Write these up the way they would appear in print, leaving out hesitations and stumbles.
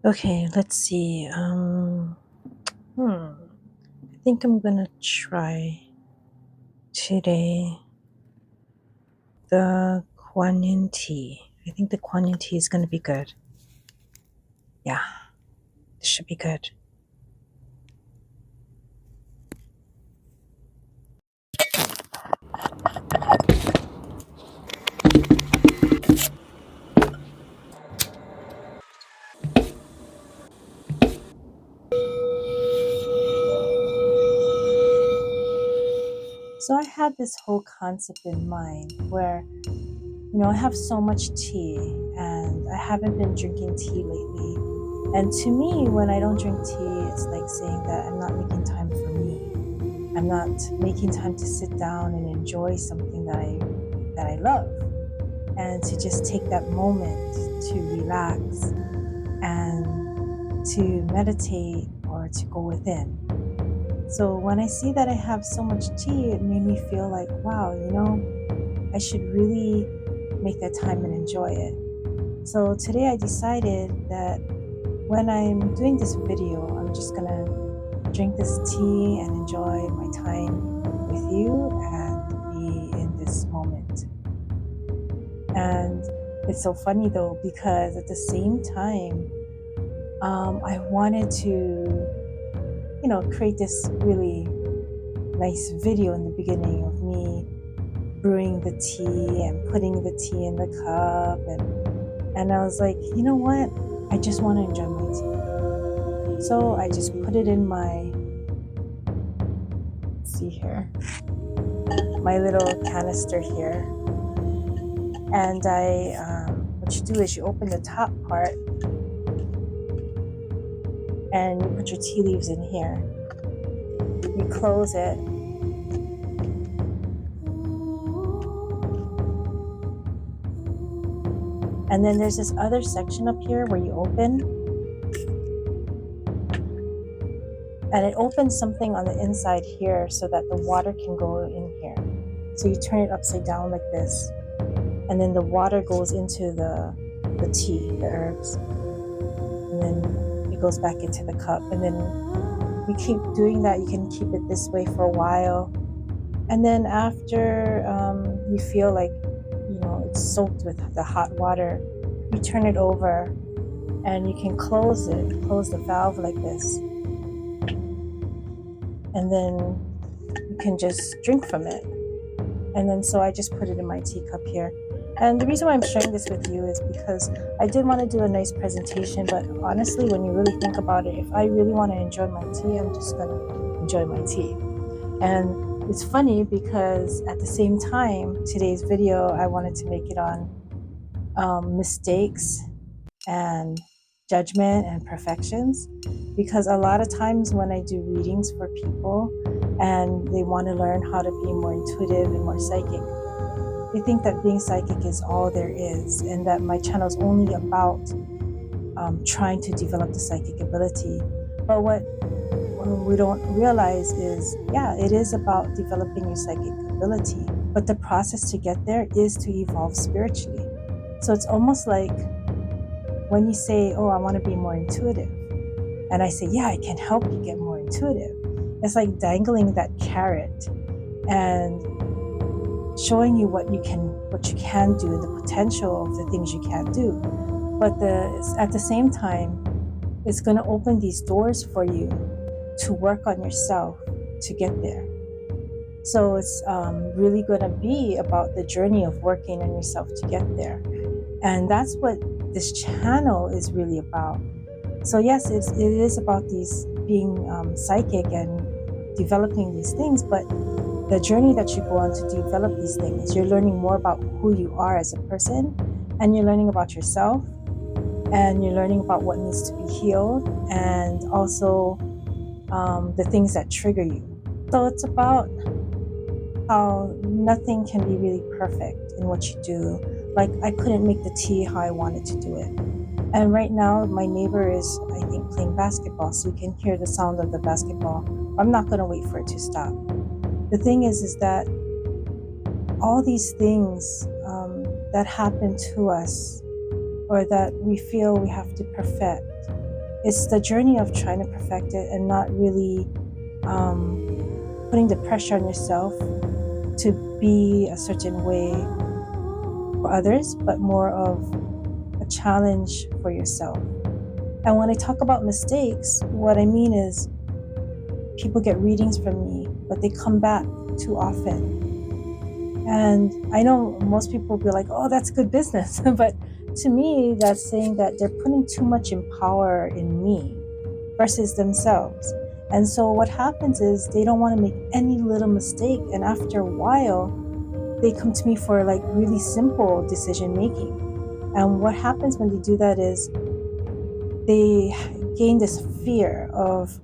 Okay, let's see. I think I'm gonna try today the Kuan Yin tea. I think the Kuan Yin tea is gonna be good. Yeah, this should be good. So I had this whole concept in mind where, I have so much tea and I haven't been drinking tea lately. And to me, when I don't drink tea, it's like saying that I'm not making time for me. I'm not making time to sit down and enjoy something that I love, and to just take that moment to relax and to meditate or to go within. So when I see that I have so much tea, it made me feel like, wow, I should really make that time and enjoy it. So today I decided that when I'm doing this video, I'm just gonna drink this tea and enjoy my time with you and be in this moment. And it's so funny though, because at the same time, I wanted to, create this really nice video in the beginning of me brewing the tea and putting the tea in the cup. And I was like, you know what? I just want to enjoy my tea. So I just put it in my, see here, my little canister here. And what you do is you open the top part and you put your tea leaves in here. You close it. And then there's this other section up here where you open. And it opens something on the inside here so that the water can go in here. So you turn it upside down like this. And then the water goes into the tea, the herbs. And then it goes back into the cup. And then you keep doing that. You can keep it this way for a while. And then after you feel like, it's soaked with the hot water, you turn it over and you can close the valve like this. And then you can just drink from it. And then so I just put it in my teacup here. And the reason why I'm sharing this with you is because I did want to do a nice presentation, but honestly, when you really think about it, if I really want to enjoy my tea, I'm just going to enjoy my tea. And it's funny because at the same time, today's video, I wanted to make it on mistakes and judgment and perfections, because a lot of times when I do readings for people and they want to learn how to be more intuitive and more psychic, they think that being psychic is all there is, and that my channel is only about trying to develop the psychic ability. But what we don't realize is, yeah, it is about developing your psychic ability, but the process to get there is to evolve spiritually. So it's almost like when you say, oh, I want to be more intuitive, and I say, yeah, I can help you get more intuitive. It's like dangling that carrot and showing you what you can do, the potential of the things you can do. But at the same time, it's going to open these doors for you to work on yourself to get there. So it's really going to be about the journey of working on yourself to get there. And that's what this channel is really about. So yes, it is about these being psychic and developing these things, but the journey that you go on to develop these things, you're learning more about who you are as a person, and you're learning about yourself, and you're learning about what needs to be healed, and also the things that trigger you. So it's about how nothing can be really perfect in what you do. Like, I couldn't make the tea how I wanted to do it. And right now, my neighbor is, I think, playing basketball, so you can hear the sound of the basketball. I'm not going to wait for it to stop. The thing is that all these things that happen to us, or that we feel we have to perfect, It's the journey of trying to perfect it and not really putting the pressure on yourself to be a certain way for others, but more of a challenge for yourself. And when I talk about mistakes, what I mean is people get readings from me, but they come back too often. And I know most people will be like, oh, that's good business. But to me, that's saying that they're putting too much in power in me versus themselves. And so what happens is they don't want to make any little mistake. And after a while, they come to me for like really simple decision making. And what happens when they do that is they gain this fear of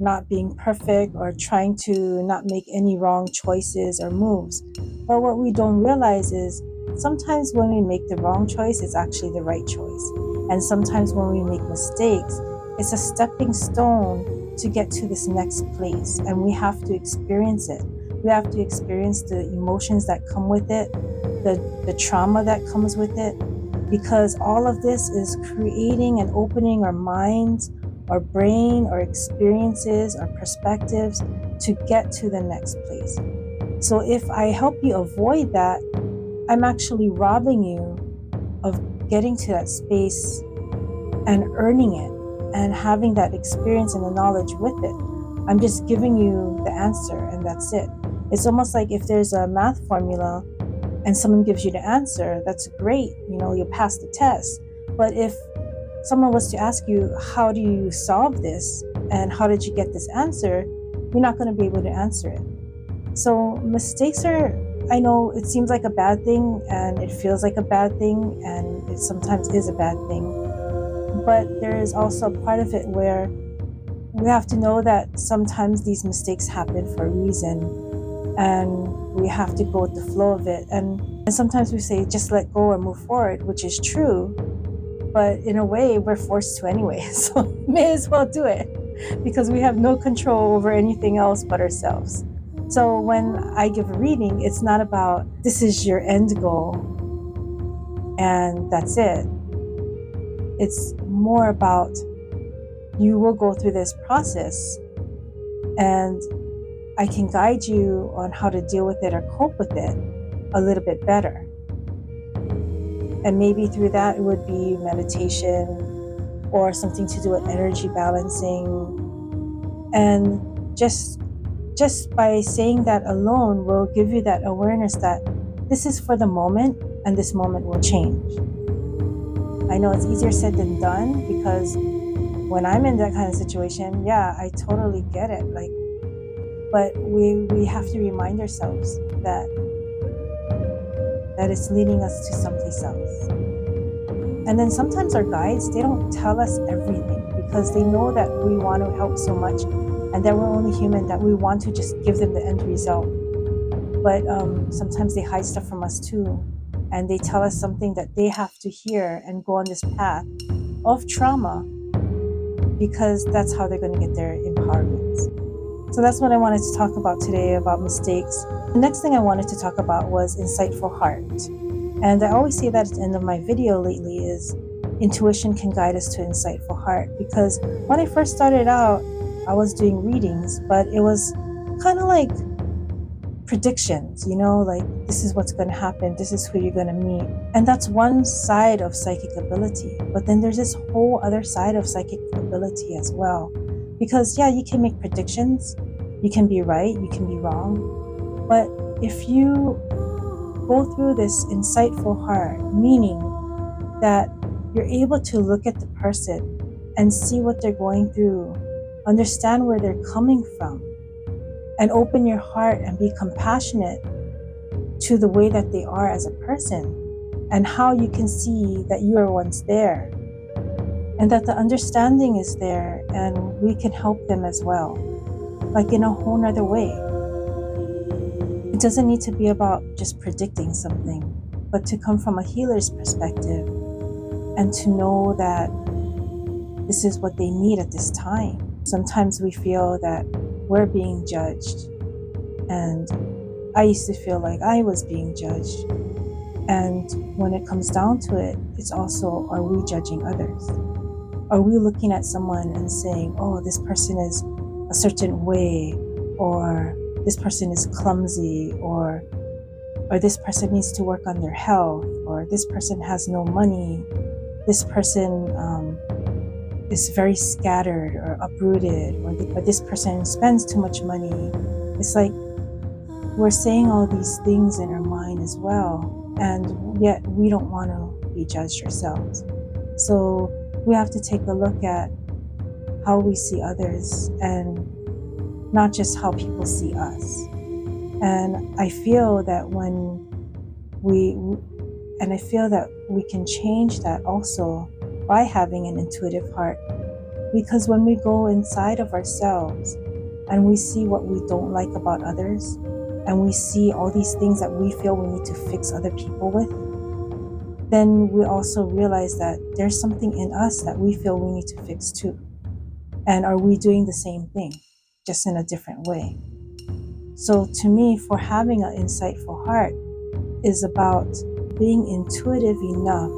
not being perfect or trying to not make any wrong choices or moves. But what we don't realize is sometimes when we make the wrong choice, it's actually the right choice. And sometimes when we make mistakes, it's a stepping stone to get to this next place. And we have to experience it. We have to experience the emotions that come with it, the trauma that comes with it, because all of this is creating and opening our minds, our brain, our experiences, our perspectives to get to the next place. So if I help you avoid that, I'm actually robbing you of getting to that space and earning it and having that experience and the knowledge with it. I'm just giving you the answer and that's it. It's almost like if there's a math formula and someone gives you the answer, that's great, you'll pass the test. But if someone was to ask you, how do you solve this? And how did you get this answer? You're not going to be able to answer it. So mistakes are, I know it seems like a bad thing and it feels like a bad thing and it sometimes is a bad thing. But there is also a part of it where we have to know that sometimes these mistakes happen for a reason and we have to go with the flow of it. And sometimes we say, just let go or move forward, which is true. But in a way, we're forced to anyway. So may as well do it because we have no control over anything else but ourselves. So when I give a reading, it's not about this is your end goal and that's it. It's more about you will go through this process and I can guide you on how to deal with it or cope with it a little bit better. And maybe through that, it would be meditation or something to do with energy balancing. And just by saying that alone will give you that awareness that this is for the moment and this moment will change. I know it's easier said than done because when I'm in that kind of situation, yeah, I totally get it. But we have to remind ourselves that it's leading us to someplace else. And then sometimes our guides, they don't tell us everything because they know that we want to help so much and that we're only human, that we want to just give them the end result. But sometimes they hide stuff from us too. And they tell us something that they have to hear and go on this path of trauma because that's how they're going to get their empowerment. So that's what I wanted to talk about today about mistakes. The next thing I wanted to talk about was insightful heart. And I always say that at the end of my video lately is intuition can guide us to insightful heart. Because when I first started out, I was doing readings, but it was kind of like predictions, like this is what's going to happen, this is who you're going to meet. And that's one side of psychic ability. But then there's this whole other side of psychic ability as well. Because yeah, you can make predictions, you can be right, you can be wrong. But if you go through this insightful heart, meaning that you're able to look at the person and see what they're going through, understand where they're coming from, and open your heart and be compassionate to the way that they are as a person and how you can see that you are once there and that the understanding is there and we can help them as well, like in a whole nother way. It doesn't need to be about just predicting something, but to come from a healer's perspective and to know that this is what they need at this time. Sometimes we feel that we're being judged, and I used to feel like I was being judged. And when it comes down to it, it's also, are we judging others? Are we looking at someone and saying, oh, this person is a certain way, or this person is clumsy, or this person needs to work on their health, or this person has no money, this person is very scattered or uprooted, or this person spends too much money. It's like we're saying all these things in our mind as well, and yet we don't want to be judged ourselves. So we have to take a look at how we see others and not just how people see us. And I feel that we can change that also by having an intuitive heart. Because when we go inside of ourselves and we see what we don't like about others, and we see all these things that we feel we need to fix other people with, then we also realize that there's something in us that we feel we need to fix too. And are we doing the same thing, just in a different way? So to me, for having an insightful heart is about being intuitive enough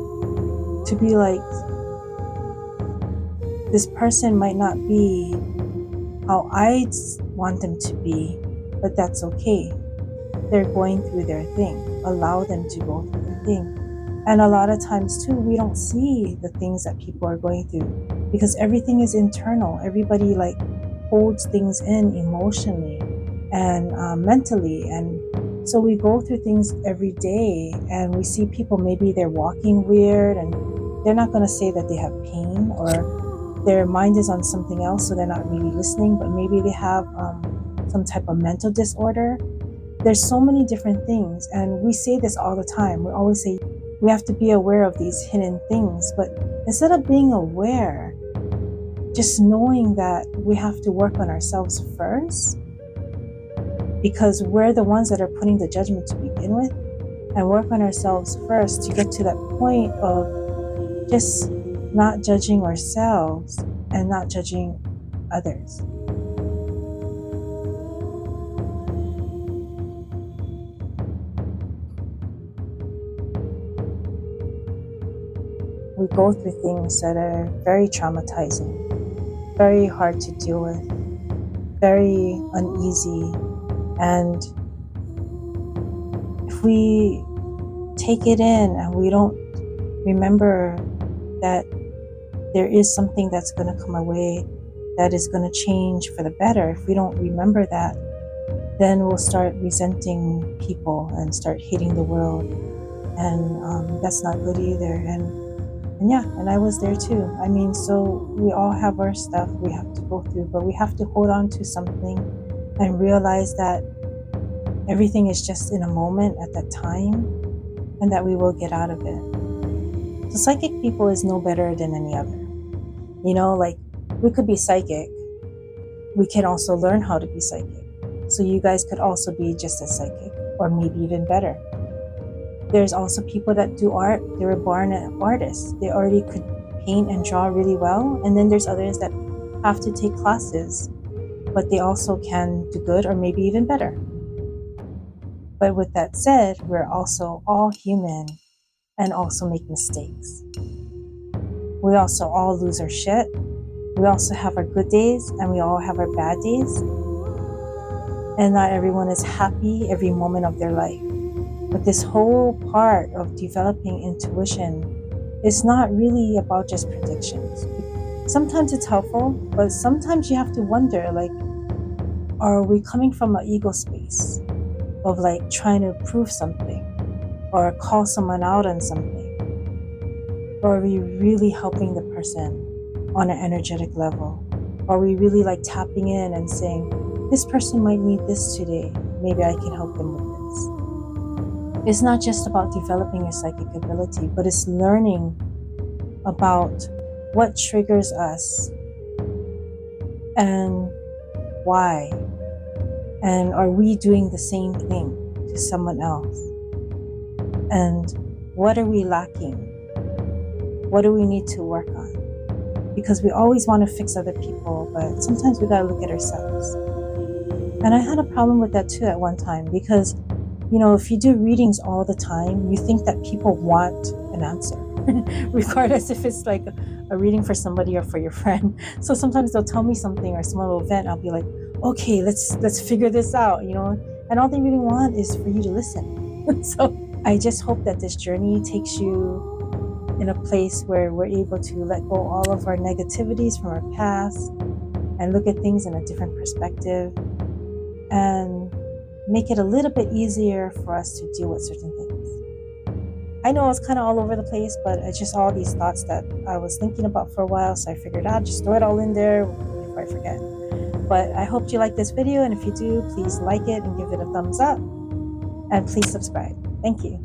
to be like, this person might not be how I want them to be, but that's okay. They're going through their thing. Allow them to go through their thing. And a lot of times too, we don't see the things that people are going through because everything is internal. Everybody holds things in emotionally and mentally. And so we go through things every day and we see people, maybe they're walking weird and they're not going to say that they have pain, or their mind is on something else, so they're not really listening, but maybe they have some type of mental disorder. There's so many different things, and we say this all the time. We always say we have to be aware of these hidden things, but instead of being aware, just knowing that we have to work on ourselves first, because we're the ones that are putting the judgment to begin with, and work on ourselves first to get to that point of just not judging ourselves and not judging others. We go through things that are very traumatizing, very hard to deal with, very uneasy. And if we take it in and we don't remember that there is something that's going to come our way that is going to change for the better, if we don't remember that, then we'll start resenting people and start hating the world. And that's not good either. And I was there too. I mean, so we all have our stuff we have to go through, but we have to hold on to something and realize that everything is just in a moment at that time, and that we will get out of it. So psychic people is no better than any other. We could be psychic. We can also learn how to be psychic. So you guys could also be just as psychic, or maybe even better. There's also people that do art. They were born artists. They already could paint and draw really well. And then there's others that have to take classes, but they also can do good or maybe even better. But with that said, we're also all human and also make mistakes. We also all lose our shit. We also have our good days and we all have our bad days. And not everyone is happy every moment of their life. But this whole part of developing intuition is not really about just predictions. Sometimes it's helpful, but sometimes you have to wonder, are we coming from an ego space of trying to prove something or call someone out on something? Or are we really helping the person on an energetic level? Are we really tapping in and saying, this person might need this today, maybe I can help them with this? It's not just about developing your psychic ability, but it's learning about what triggers us and why. And are we doing the same thing to someone else? And what are we lacking? What do we need to work on? Because we always want to fix other people, but sometimes we gotta look at ourselves. And I had a problem with that too at one time, because if you do readings all the time, you think that people want an answer. regardless if it's like a reading for somebody or for your friend. So sometimes they'll tell me something or some little event, I'll be like, okay, let's figure this out, you know. And all they really want is for you to listen. So I just hope that this journey takes you in a place where we're able to let go all of our negativities from our past and look at things in a different perspective and make it a little bit easier for us to deal with certain things. I know it's kind of all over the place, but it's just all these thoughts that I was thinking about for a while, so I figured I'd just throw it all in there before I forget. But I hope you like this video, and if you do, please like it and give it a thumbs up, and please subscribe. Thank you.